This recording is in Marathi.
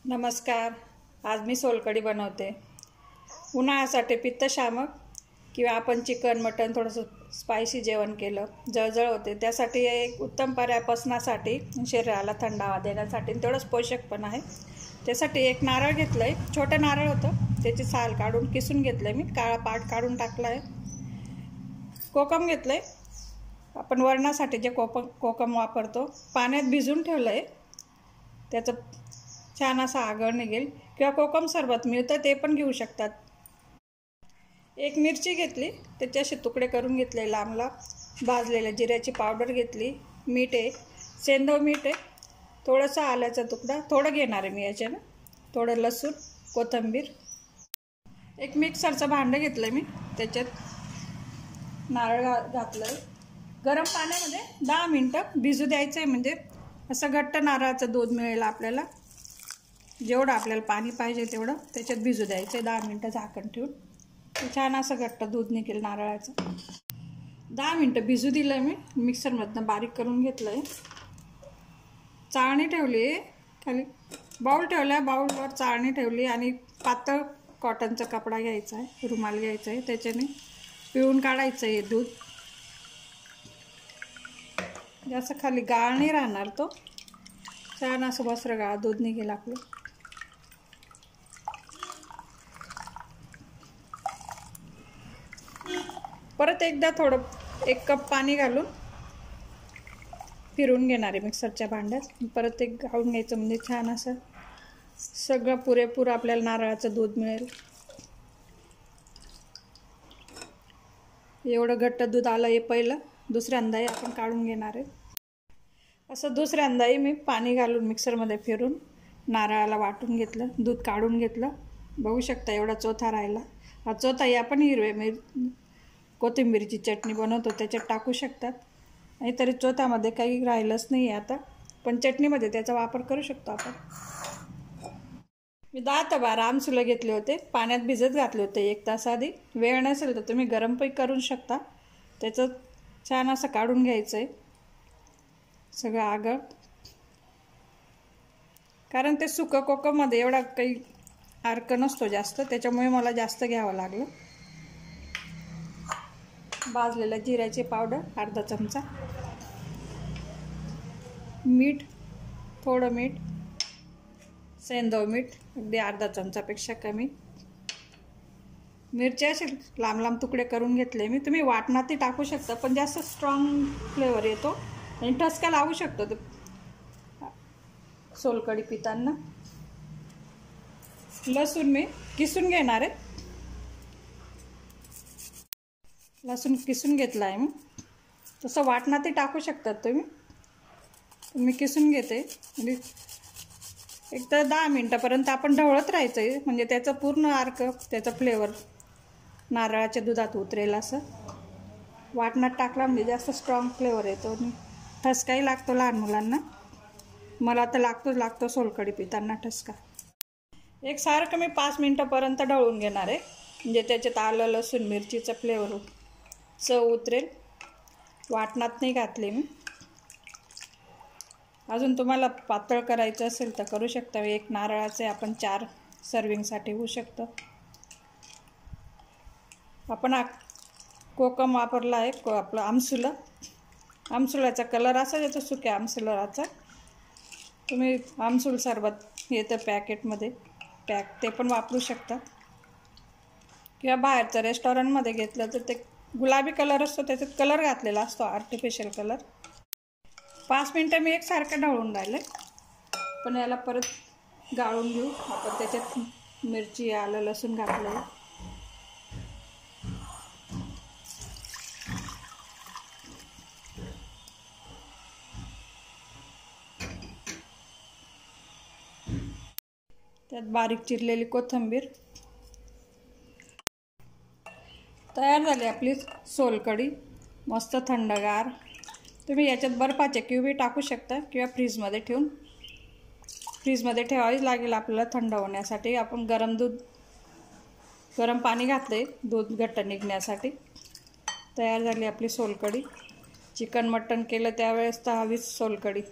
नमस्कार. आज मी सोलकढी बनवते. उन्हाळ्यासाठी पित्तशामक किंवा आपण चिकन मटण थोडंसं स्पायसी जेवण केलं जळजळ होते त्यासाठी एक उत्तम पर्याय पचनासाठी शरीराला थंडावा देण्यासाठी तेवढंच पोषक पण आहे. त्यासाठी एक नारळ घेतलं आहे, छोटं नारळ होतं, त्याची साल काढून किसून घेतलं आहे, मी काळा पाट काढून टाकला आहे. कोकम घेतलं आहे, आपण वरणासाठी जे कोकम वापरतो पाण्यात भिजून ठेवलं आहे, त्याचं छान असा आगळ निघेल. किंवा कोकम सरबत मिळतं ते पण घेऊ शकतात. एक मिरची घेतली, त्याचे असे तुकडे करून घेतले लांब लांब. भाजलेल्या जिऱ्याची पावडर घेतली, मीठ आहे, सेंधव मीठ आहे, थोडंसं आल्याचा तुकडा थोडं घेणार आहे मी याच्यानं, थोडं लसूण, कोथिंबीर. एक मिक्सरचं भांडं घेतलं आहे मी, त्याच्यात नारळ घातलं आहे. गरम पाण्यामध्ये 10 मिनटं भिजू द्यायचं आहे, म्हणजे असं घट्ट नारळाचं दूध मिळेल आपल्याला. जेवढं आपल्याला पाणी पाहिजे तेवढं त्याच्यात भिजू द्यायचं आहे 10 मिनटं झाकण ठेवून. छान असं घट्ट दूध निघेल नारळाचं. 10 मिनटं भिजू दिलं आहे मी, मिक्सरमधनं बारीक करून घेतलं आहे. चाळणी ठेवली आहे खाली, बाऊल ठेवला आहे, बाऊलवर चाळणी ठेवली आणि पातळ कॉटनचा कपडा घ्यायचा आहे, रुमाल घ्यायचा आहे, त्याच्याने पिळून काढायचं आहे दूध. जास्त खाली गाळ नाही राहणार, तो छान असं बसरं गाळ दूध निघेल आपलं. परत एकदा थोडं 1 कप पाणी घालून फिरवून घेणार आहे मिक्सरच्या भांड्यात. परत एक गाळून घ्यायचं, म्हणजे छान असं सगळं पुरेपूर आपल्याला नारळाचं दूध मिळेल. एवढं घट्ट दूध आलं आहे पहिलं, दुसऱ्यांदाही आपण काढून घेणार आहे. असं दुसऱ्यांदाही मी पाणी घालून मिक्सरमध्ये फिरून नारळाला वाटून घेतलं, दूध काढून घेतलं. बघू शकता एवढा चोथा राहिला. हा चोथाही आपण हिरवे कोथिंबीरची चटणी बनवतो त्याच्यात टाकू शकतात. नाहीतरी चोथ्यामध्ये काही राहिलंच नाही आहे आता, पण चटणीमध्ये त्याचा वापर करू शकतो आपण. मी 10 ते 12 आमसुलं घेतले होते, पाण्यात भिजत घातले होते 1 तास आधी. वेळ नसेल तर तुम्ही गरम पण करू शकता. त्याचं छान असं काढून घ्यायचं आहे सगळं आगळ, कारण ते सुकं कोकममध्ये एवढा काही अर्क नसतो जास्त, त्याच्यामुळे मला जास्त घ्यावं लागलं. भाजलेल्या जिऱ्याची पावडर अर्धा चमचा, मीठ, थोडं मीठ, सेंधव मीठ अगदी अर्धा चमचापेक्षा कमी. मिरची असे लांब लांब तुकडे करून घेतले मी. तुम्ही वाटणातही टाकू शकता, पण जास्त स्ट्रॉंग फ्लेवर येतो आणि ठसका लावू शकतो तो सोलकढी पिताना. लसूण मी किसून घेणार आहे, लसूण किसून घेतला आहे मी. तसं वाटणातही टाकू शकतात तुम्ही, मी किसून घेते. म्हणजे एकदा 10 मिनटापर्यंत आपण ढवळत राहायचं आहे, म्हणजे त्याचं पूर्ण अर्क, त्याचा फ्लेवर नारळाच्या दुधात उतरेल. असं वाटणात टाकला म्हणजे जास्त स्ट्रॉंग फ्लेवर येतो आणि ठसकाही लागतो लहान मुलांना. मला तर लागतो सोलकढी पिताना ठसका. एकसारखं मी 5 मिनटापर्यंत ढवळून घेणार आहे, म्हणजे त्याच्यात आलं लसूण मिरचीचं फ्लेवर चव उतरेल. वाटणात नाही घातले मी. अजून तुम्हाला पातळ करायचं असेल तर करू शकता. एक नारळाचे आपण 4 सर्विंगसाठी होऊ शकतं. आपण कोकम वापरला आहे, आपलं आमसुलाचा कलर असा येतो सुक्या आमसुलाचा. तुम्ही आमसूल सरबत येतं पॅकेटमध्ये पॅक, ते पण वापरू शकता. किंवा बाहेरचं रेस्टॉरंटमध्ये घेतलं तर ते गुलाबी कलर असतो, त्याच्यात कलर घातलेला असतो, आर्टिफिशियल कलर. 5 मिनटं मी एकसारखं ढवळून राहिले, पण याला परत गाळून घेऊ आपण. त्याच्यात मिरची, आलं, लसूण घातलं. त्यात बारीक चिरलेली कोथिंबीर. तयार झाली आपली सोलकढी, मस्त थंडगार. तुम्ही याच्यात बर्फाचे क्यूबही टाकू शकता किंवा फ्रीजमध्ये ठेवावी लागेल आपल्याला थंड होण्यासाठी. आपण गरम पाणी घातले दूध घट्ट निघण्यासाठी. तयार झाली आपली सोलकढी. चिकन मटण केलं त्यावेळेस तर हवीच सोलकढी.